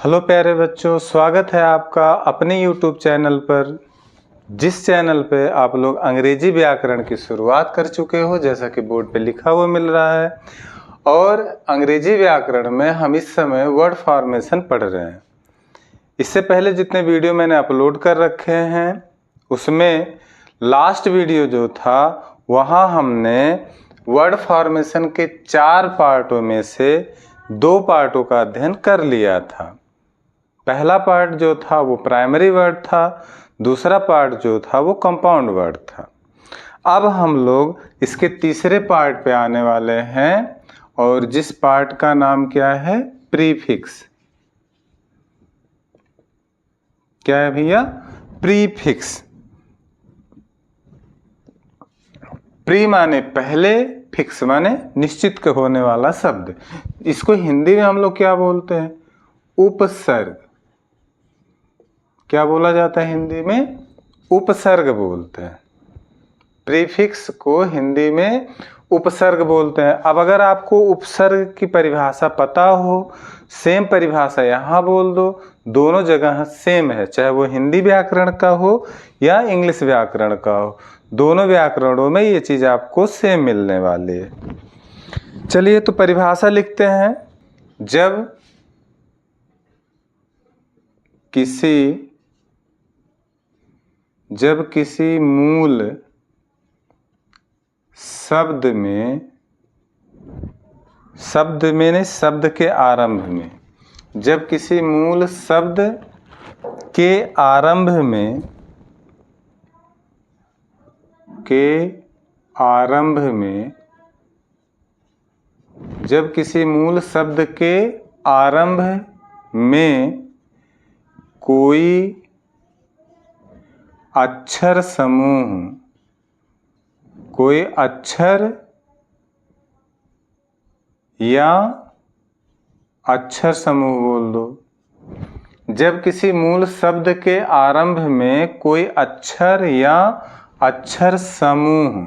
Hello प्यारे बच्चों, स्वागत है आपका अपने YouTube चैनल पर। जिस चैनल पे आप लोग अंग्रेजी व्याकरण की शुरुआत कर चुके हो, जैसा कि बोर्ड पे लिखा हुआ मिल रहा है। और अंग्रेजी व्याकरण में हम इस समय वर्ड फॉर्मेशन पढ़ रहे हैं। इससे पहले जितने वीडियो मैंने अपलोड कर रखे हैं उसमें लास्ट वीडियो जो था वहाँ हमने वर्ड फॉर्मेशन के 4 पार्टों में से 2 पार्टों का अध्ययन कर लिया था। पहला पार्ट जो था वो प्राइमरी वर्ड था, दूसरा पार्ट जो था वो कंपाउंड वर्ड था। अब हम लोग इसके तीसरे पार्ट पे आने वाले हैं और जिस पार्ट का नाम क्या है? प्रीफिक्स। क्या है भैया? प्रीफिक्स। प्री माने पहले, फिक्स माने निश्चित होने वाला शब्द। इसको हिंदी में हम लोग क्या बोलते हैं? उपसर्ग। क्या बोला जाता है हिंदी में? उपसर्ग बोलते हैं। प्रीफिक्स को हिंदी में उपसर्ग बोलते हैं। अब अगर आपको उपसर्ग की परिभाषा पता हो, सेम परिभाषा यहाँ बोल दो, दोनों जगह सेम है, चाहे वो हिंदी व्याकरण का हो या इंग्लिश व्याकरण का हो, दोनों व्याकरणों में ये चीज़ आपको सेम मिलने वाली है। चलिए तो परिभाषा लिखते हैं। जब किसी मूल शब्द में शब्द के आरंभ में, जब किसी मूल शब्द के आरंभ में जब किसी मूल शब्द के आरंभ में कोई अक्षर या अक्षर समूह बोल दो। जब किसी मूल शब्द के आरंभ में कोई अक्षर या अक्षर समूह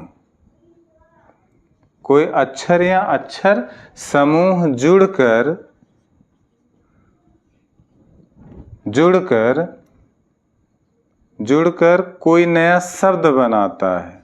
जुड़कर कोई नया शब्द बनाता है,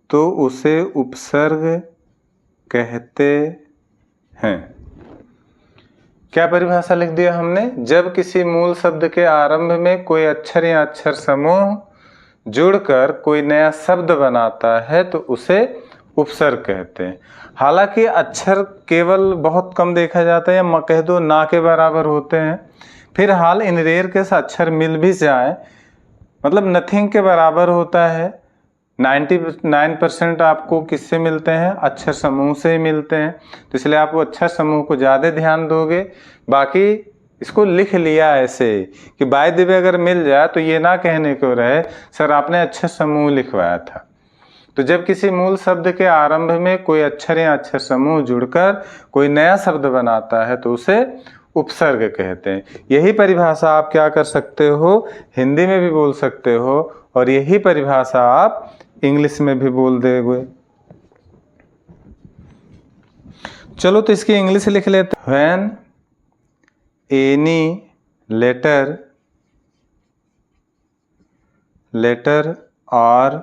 तो उसे उपसर्ग कहते हैं। क्या परिभाषा लिख दिया हमने? जब किसी मूल शब्द के आरंभ में कोई अक्षर या अक्षर समूह जुड़कर कोई नया शब्द बनाता है तो उसे उपसर्ग कहते हैं। हालांकि अक्षर केवल बहुत कम देखा जाता है, या कह दो ना के बराबर होते हैं। फिर हाल इन रेयर केस अक्षर मिल भी जाए, मतलब नथिंग के बराबर होता है। 99% आपको किससे मिलते हैं? अक्षर समूह से ही मिलते हैं। तो इसलिए आप वो अक्षर समूह को ज़्यादा ध्यान दोगे। बाकी इसको लिख लिया ऐसे कि बाय द वे अगर मिल जाए तो ये ना कहने को रहे सर आपने अक्षर समूह लिखवाया था। तो जब किसी मूल शब्द के आरंभ में कोई अक्षर या अक्षर समूह जुड़कर कोई नया शब्द बनाता है तो उसे उपसर्ग कहते हैं। यही परिभाषा आप क्या कर सकते हो? हिंदी में भी बोल सकते हो और यही परिभाषा आप इंग्लिश में भी बोल दोगे। चलो तो इसकी इंग्लिश लिख लेते हैं। व्हेन एनी लेटर और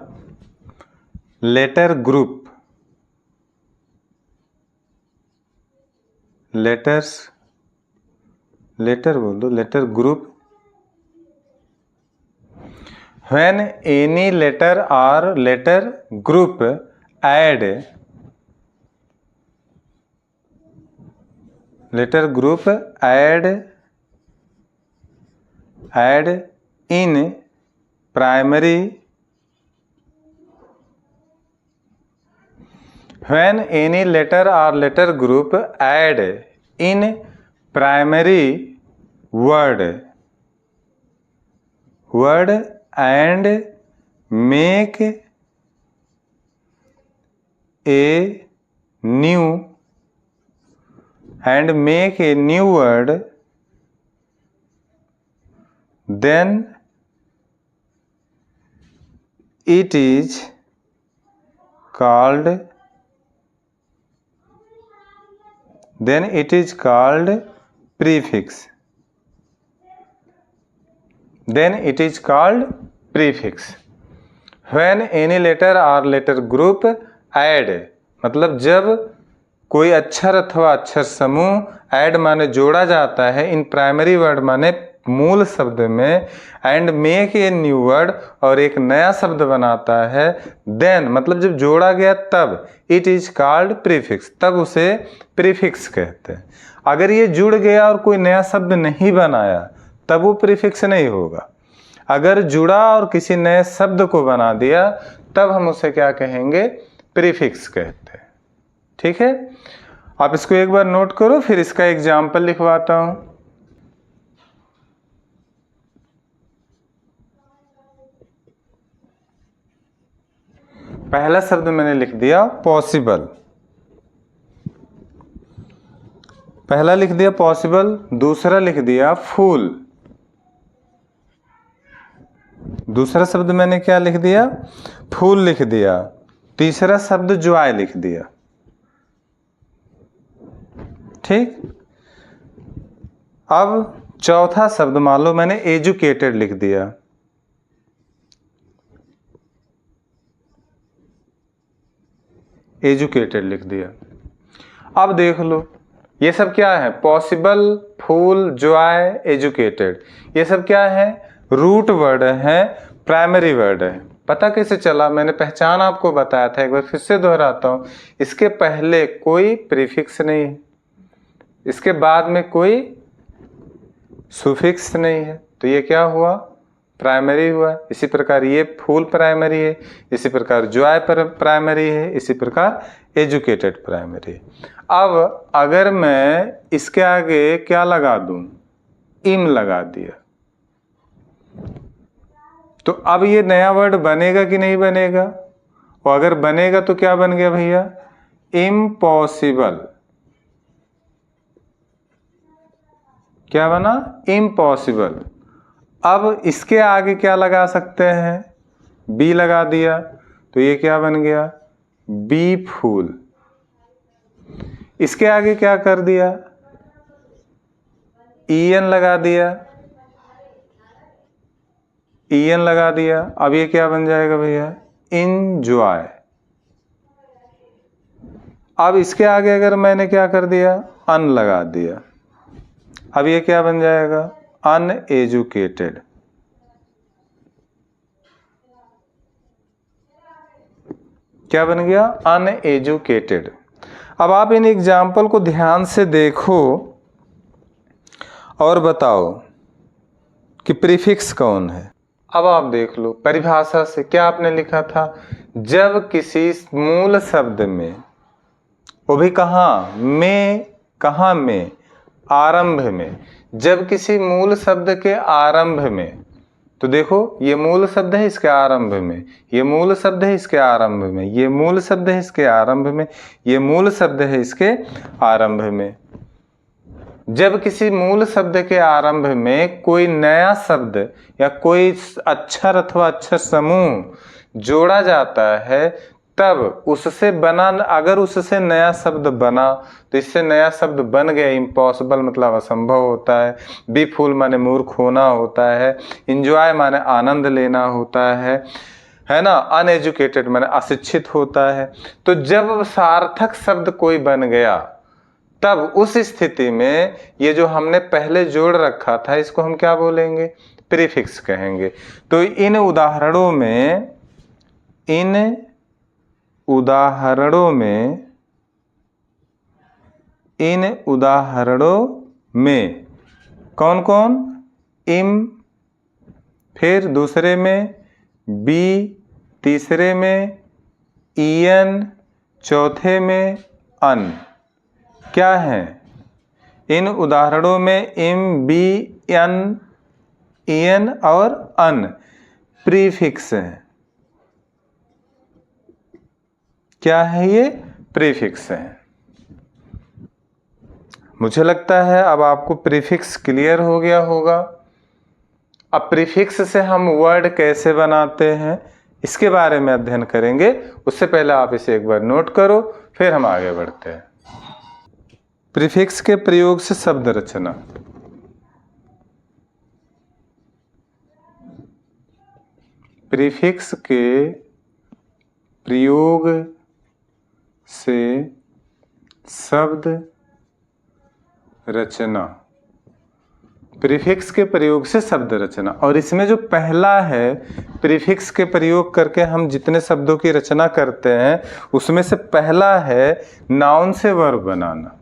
लेटर ग्रुप लेटर बोल दो, letter group. When any letter or letter group add in primary when any letter or letter group add in primary word and make a new and make a new word, then it is called prefix. Then it is called prefix. When any letter or letter group add, मतलब जब कोई अक्षर अथवा अक्षर समूह add माने जोड़ा जाता है इन प्राइमरी वर्ड माने मूल शब्द में, and make a new word और एक नया शब्द बनाता है, देन मतलब जब जोड़ा गया तब इट इज कॉल्ड प्रीफिक्स, तब उसे प्रीफिक्स कहते हैं। अगर ये जुड़ गया और कोई नया शब्द नहीं बनाया तब वो प्रीफिक्स नहीं होगा। अगर जुड़ा और किसी नए शब्द को बना दिया तब हम उसे क्या कहेंगे? प्रीफिक्स कहते हैं। ठीक है, आप इसको एक बार नोट करो, फिर इसका एग्जाम्पल लिखवाता हूं। पहला शब्द मैंने लिख दिया पॉसिबल, पहला लिख दिया पॉसिबल, दूसरा लिख दिया फूल, दूसरा शब्द मैंने क्या लिख दिया? फूल लिख दिया, तीसरा शब्द जॉय लिख दिया। ठीक, अब चौथा शब्द मान लो मैंने एजुकेटेड लिख दिया, एजुकेटेड लिख दिया। अब देख लो ये सब क्या है? पॉसिबल, फूल, जॉय, एजुकेटेड, ये सब क्या है? रूट वर्ड है, प्राइमरी वर्ड है। पता कैसे चला? मैंने पहचान आपको बताया था, एक बार फिर से दोहराता हूं। इसके पहले कोई प्रीफिक्स नहीं है, इसके बाद में कोई सुफिक्स नहीं है, तो ये क्या हुआ? प्राइमरी हुआ। इसी प्रकार ये फूल प्राइमरी है, इसी प्रकार जॉय प्राइमरी है, इसी प्रकार एजुकेटेड प्राइमरी है। अब अगर मैं इसके आगे क्या लगा दूं? इम लगा दिया, तो अब ये नया वर्ड बनेगा कि नहीं बनेगा? और अगर बनेगा तो क्या बन गया भैया? इम्पॉसिबल। क्या बना? इम्पॉसिबल। अब इसके आगे क्या लगा सकते हैं? बी लगा दिया, तो ये क्या बन गया? B full. इसके आगे क्या कर दिया? ईएन लगा दिया, ईएन लगा दिया। अब ये क्या बन जाएगा भैया? इंजॉय। अब इसके आगे अगर मैंने क्या कर दिया? अन लगा दिया, अब ये क्या बन जाएगा? अनएजुकेटेड। क्या बन गया? अनएजुकेटेड। अब आप इन एग्जाम्पल को ध्यान से देखो और बताओ कि प्रीफिक्स कौन है। अब आप देख लो परिभाषा से क्या आपने लिखा था? जब किसी मूल शब्द में, वो भी कहाँ में, कहाँ में? आरंभ में। जब किसी मूल शब्द के आरंभ में, तो देखो ये मूल शब्द है इसके आरंभ में, ये मूल शब्द है इसके आरंभ में, ये मूल शब्द है इसके आरंभ में, ये मूल शब्द है इसके आरंभ में। जब किसी मूल शब्द के आरंभ में कोई नया शब्द या कोई अक्षर अथवा अक्षर समूह जोड़ा जाता है तब उससे बना, अगर उससे नया शब्द बना तो इससे नया शब्द बन गया। इम्पॉसिबल मतलब असंभव होता है, बी फूल माने मूर्ख होना होता है, इंजॉय माने आनंद लेना होता है ना, अनएजुकेटेड माने अशिक्षित होता है। तो जब सार्थक शब्द कोई बन गया तब उस स्थिति में ये जो हमने पहले जोड़ रखा था इसको हम क्या बोलेंगे? प्रीफिक्स कहेंगे। तो इन उदाहरणों में कौन कौन? इम, फिर दूसरे में बी, तीसरे में ईएन, चौथे में अन। क्या है? इन उदाहरणों में इम, बी, एन, ईएन और अन प्रीफिक्स है। क्या है ये? प्रीफिक्स हैं। मुझे लगता है अब आपको प्रीफिक्स क्लियर हो गया होगा। अब प्रीफिक्स से हम वर्ड कैसे बनाते हैं इसके बारे में अध्ययन करेंगे। उससे पहले आप इसे एक बार नोट करो, फिर हम आगे बढ़ते हैं। प्रीफिक्स के प्रयोग से शब्द रचना। प्रीफिक्स के प्रयोग से शब्द रचना। प्रीफिक्स के प्रयोग से शब्द रचना, और इसमें जो पहला है, प्रीफिक्स के प्रयोग करके हम जितने शब्दों की रचना करते हैं उसमें से पहला है नाउन से वर्ब बनाना।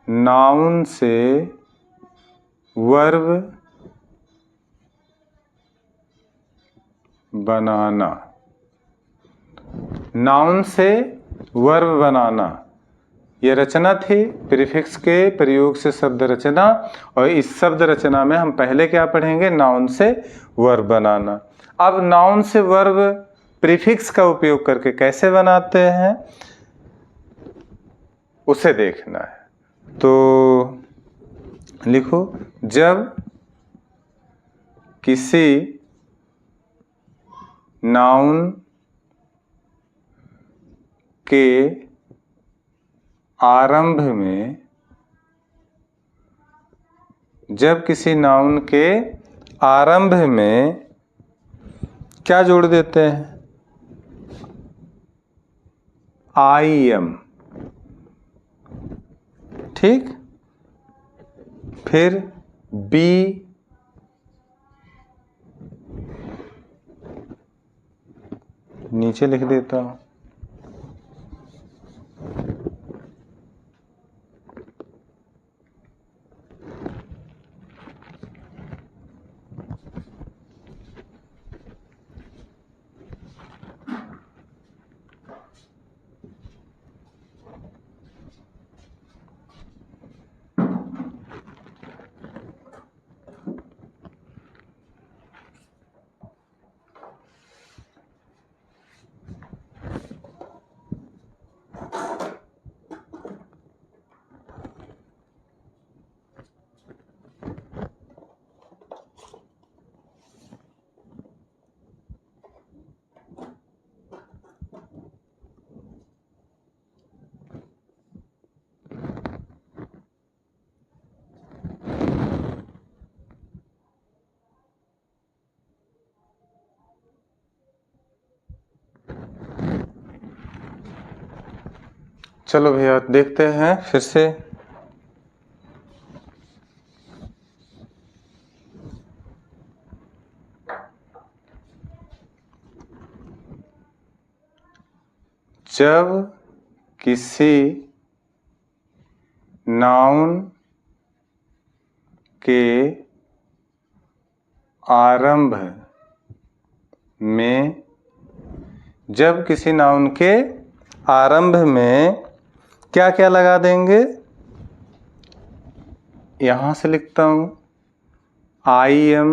नाउन से वर्ब बनाना। नाउन से वर्ब बनाना, ये रचना थी प्रीफिक्स के प्रयोग से शब्द रचना। और इस शब्द रचना में हम पहले क्या पढ़ेंगे? नाउन से वर्ब बनाना। अब नाउन से वर्ब प्रीफिक्स का उपयोग करके कैसे बनाते हैं उसे देखना है। तो लिखो, जब किसी नाउन के आरंभ में, जब किसी नाउन के आरंभ में क्या जोड़ देते हैं? I am. ठीक, फिर बी, नीचे लिख देता हूं, चलो भैया देखते हैं फिर से। जब किसी नाउन के आरंभ में, जब किसी नाउन के आरंभ में क्या क्या लगा देंगे? यहां से लिखता हूं, I M,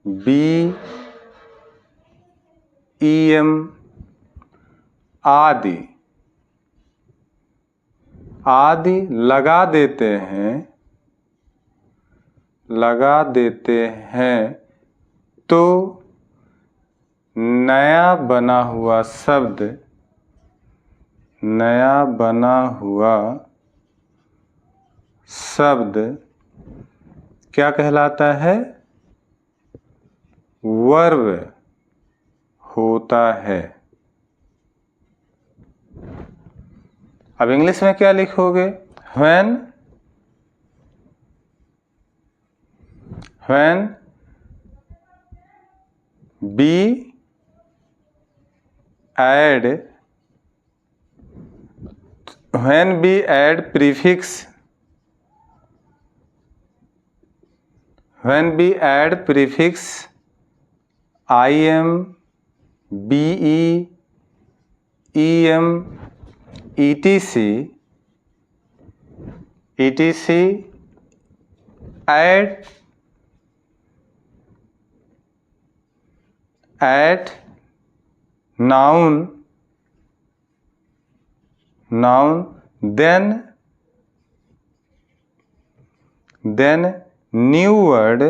B, E M आदि आदि लगा देते हैं, लगा देते हैं तो नया बना हुआ शब्द, नया बना हुआ शब्द क्या कहलाता है? वर्ब होता है। अब इंग्लिश में क्या लिखोगे? when be add, when we add prefix, when we add prefix im, be, em, etc, at noun, then new word,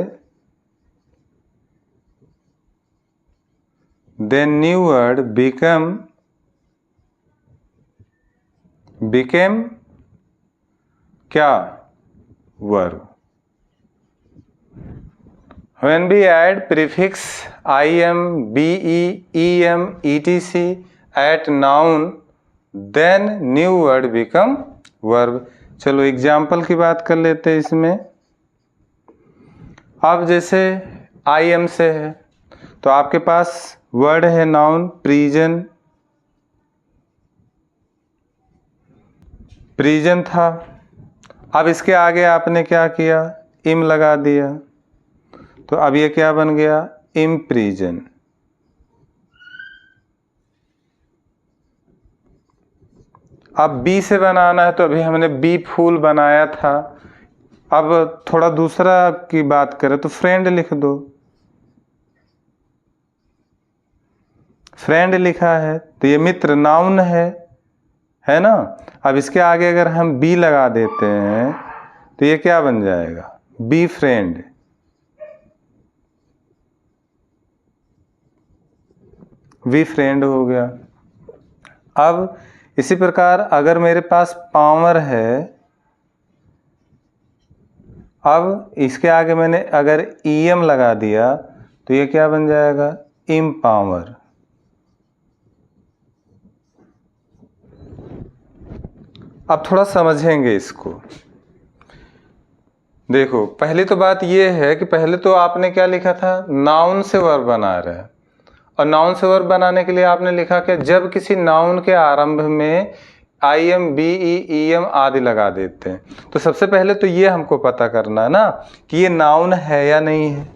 became क्या? verb. When we add prefix im, be, em, etc at noun, then new word become verb. चलो example की बात कर लेते हैं इसमें। अब जैसे आई एम से है तो आपके पास वर्ड है नाउन प्रीजन था। अब इसके आगे आपने क्या किया? इम लगा दिया, तो अब ये क्या बन गया? इम्प्रीजन। अब बी से बनाना है तो अभी हमने बी फूल बनाया था। अब थोड़ा दूसरा की बात करें तो फ्रेंड लिख दो। फ्रेंड लिखा है तो ये मित्र नाउन है ना। अब इसके आगे अगर हम बी लगा देते हैं तो ये क्या बन जाएगा? Be friend. वी फ्रेंड हो गया। अब इसी प्रकार अगर मेरे पास पावर है, अब इसके आगे मैंने अगर ईएम लगा दिया तो ये क्या बन जाएगा? इम्पावर। अब थोड़ा समझेंगे इसको। देखो पहली तो बात ये है कि पहले तो आपने क्या लिखा था? नाउन से वर्ब बना रहे हैं, और नाउन से वर्ब बनाने के लिए आपने लिखा कि जब किसी नाउन के आरंभ में I M, B, E M आदि लगा देते हैं, तो सबसे पहले तो ये हमको पता करना है ना कि ये नाउन है या नहीं है।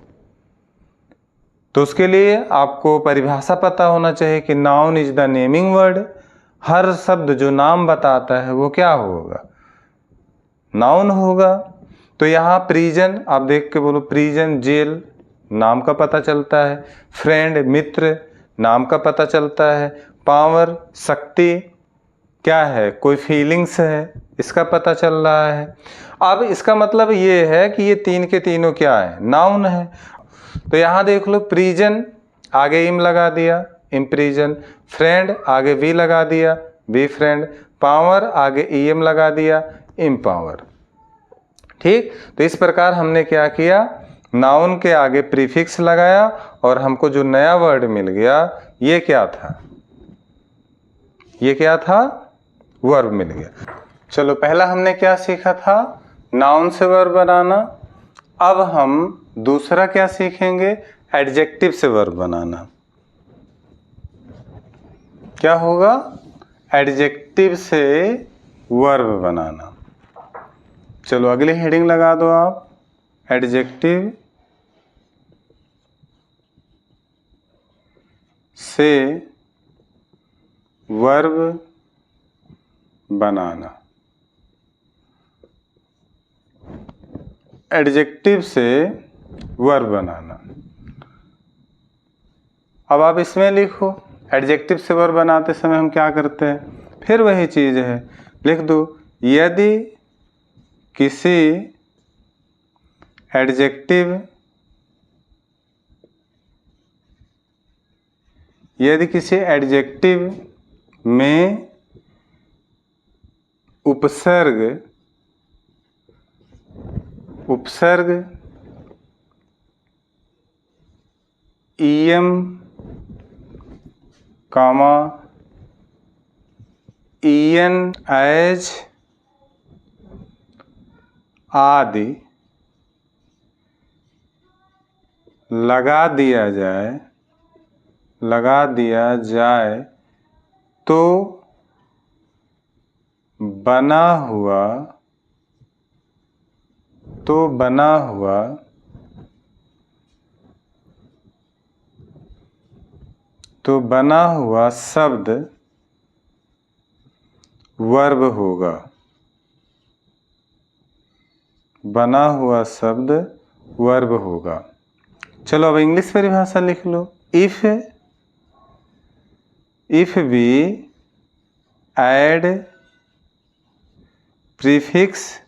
तो उसके लिए आपको परिभाषा पता होना चाहिए कि noun is the naming word. हर शब्द जो नाम बताता है वो क्या होगा? नाउन होगा। तो यहाँ प्रीजन, आप देख के बोलो, प्रीजन जेल नाम का पता चलता है। फ्रेंड मित्र नाम का पता चलता है। पावर शक्ति क्या है? कोई फीलिंग्स है, इसका पता चल रहा है। अब इसका मतलब ये है कि ये तीन के तीनों क्या है? नाउन है। तो यहाँ देख लो, प्रीजन आगे इम लगा दिया, इम्प्रीजन। फ्रेंड आगे वी लगा दिया, बी फ्रेंड। पावर आगे ईएम लगा दिया, इम्पावर। ठीक। तो इस प्रकार हमने क्या किया? नाउन के आगे प्रीफिक्स लगाया और हमको जो नया वर्ड मिल गया ये क्या था? ये क्या था? वर्ब मिल गया। चलो पहला हमने क्या सीखा था? नाउन से वर्ब बनाना। अब हम दूसरा क्या सीखेंगे? एडजेक्टिव से वर्ब बनाना। क्या होगा? एडजेक्टिव से वर्ब बनाना। चलो अगली हेडिंग लगा दो आप, एडजेक्टिव से वर्ब बनाना। एडजेक्टिव से वर्ब बनाना। अब आप इसमें लिखो, एडजेक्टिव से वर्ब बनाते समय हम क्या करते हैं? फिर वही चीज़ है, लिख दो, यदि किसी एडजेक्टिव में उपसर्ग ईएम कामा ईएन एज आदि लगा दिया जाए तो बना हुआ शब्द वर्ब होगा। बना हुआ शब्द वर्ब होगा। चलो अब इंग्लिश परिभाषा लिख लो। If if we add prefix,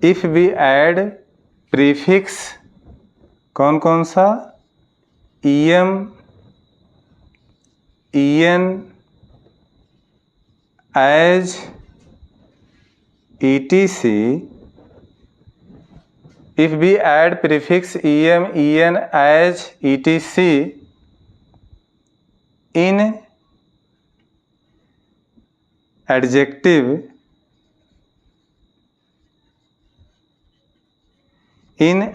if we add prefix कौन कौन सा, em, en, as, etc, if we add prefix em, en, as, etc in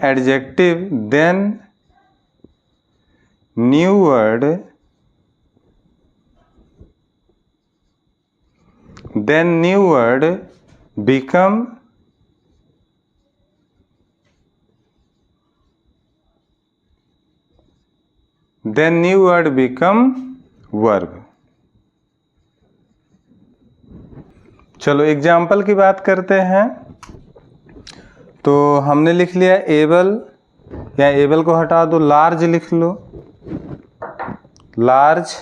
adjective, then new word become verb। चलो एग्जाम्पल की बात करते हैं। तो हमने लिख लिया एबल, या एबल को हटा दो, लार्ज लिख लो, लार्ज।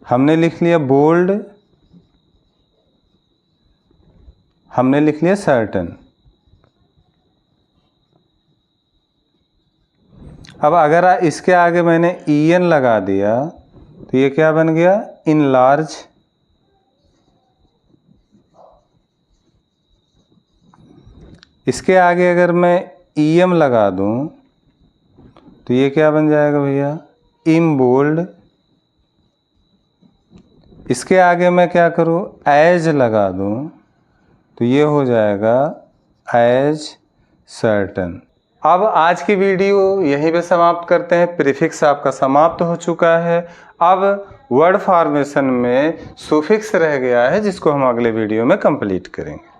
हमने लिख लिया बोल्ड, हमने लिख लिया सर्टन। अब अगर इसके आगे मैंने en लगा दिया तो ये क्या बन गया, इन लार्ज। इसके आगे अगर मैं em लगा दूं तो ये क्या बन जाएगा भैया, इन बोल्ड। इसके आगे मैं क्या करूं, एज लगा दूं तो ये हो जाएगा एज सर्टन। अब आज की वीडियो यहीं पे समाप्त करते हैं। प्रीफिक्स आपका समाप्त हो चुका है। अब वर्ड फॉर्मेशन में सुफिक्स रह गया है, जिसको हम अगले वीडियो में कंप्लीट करेंगे।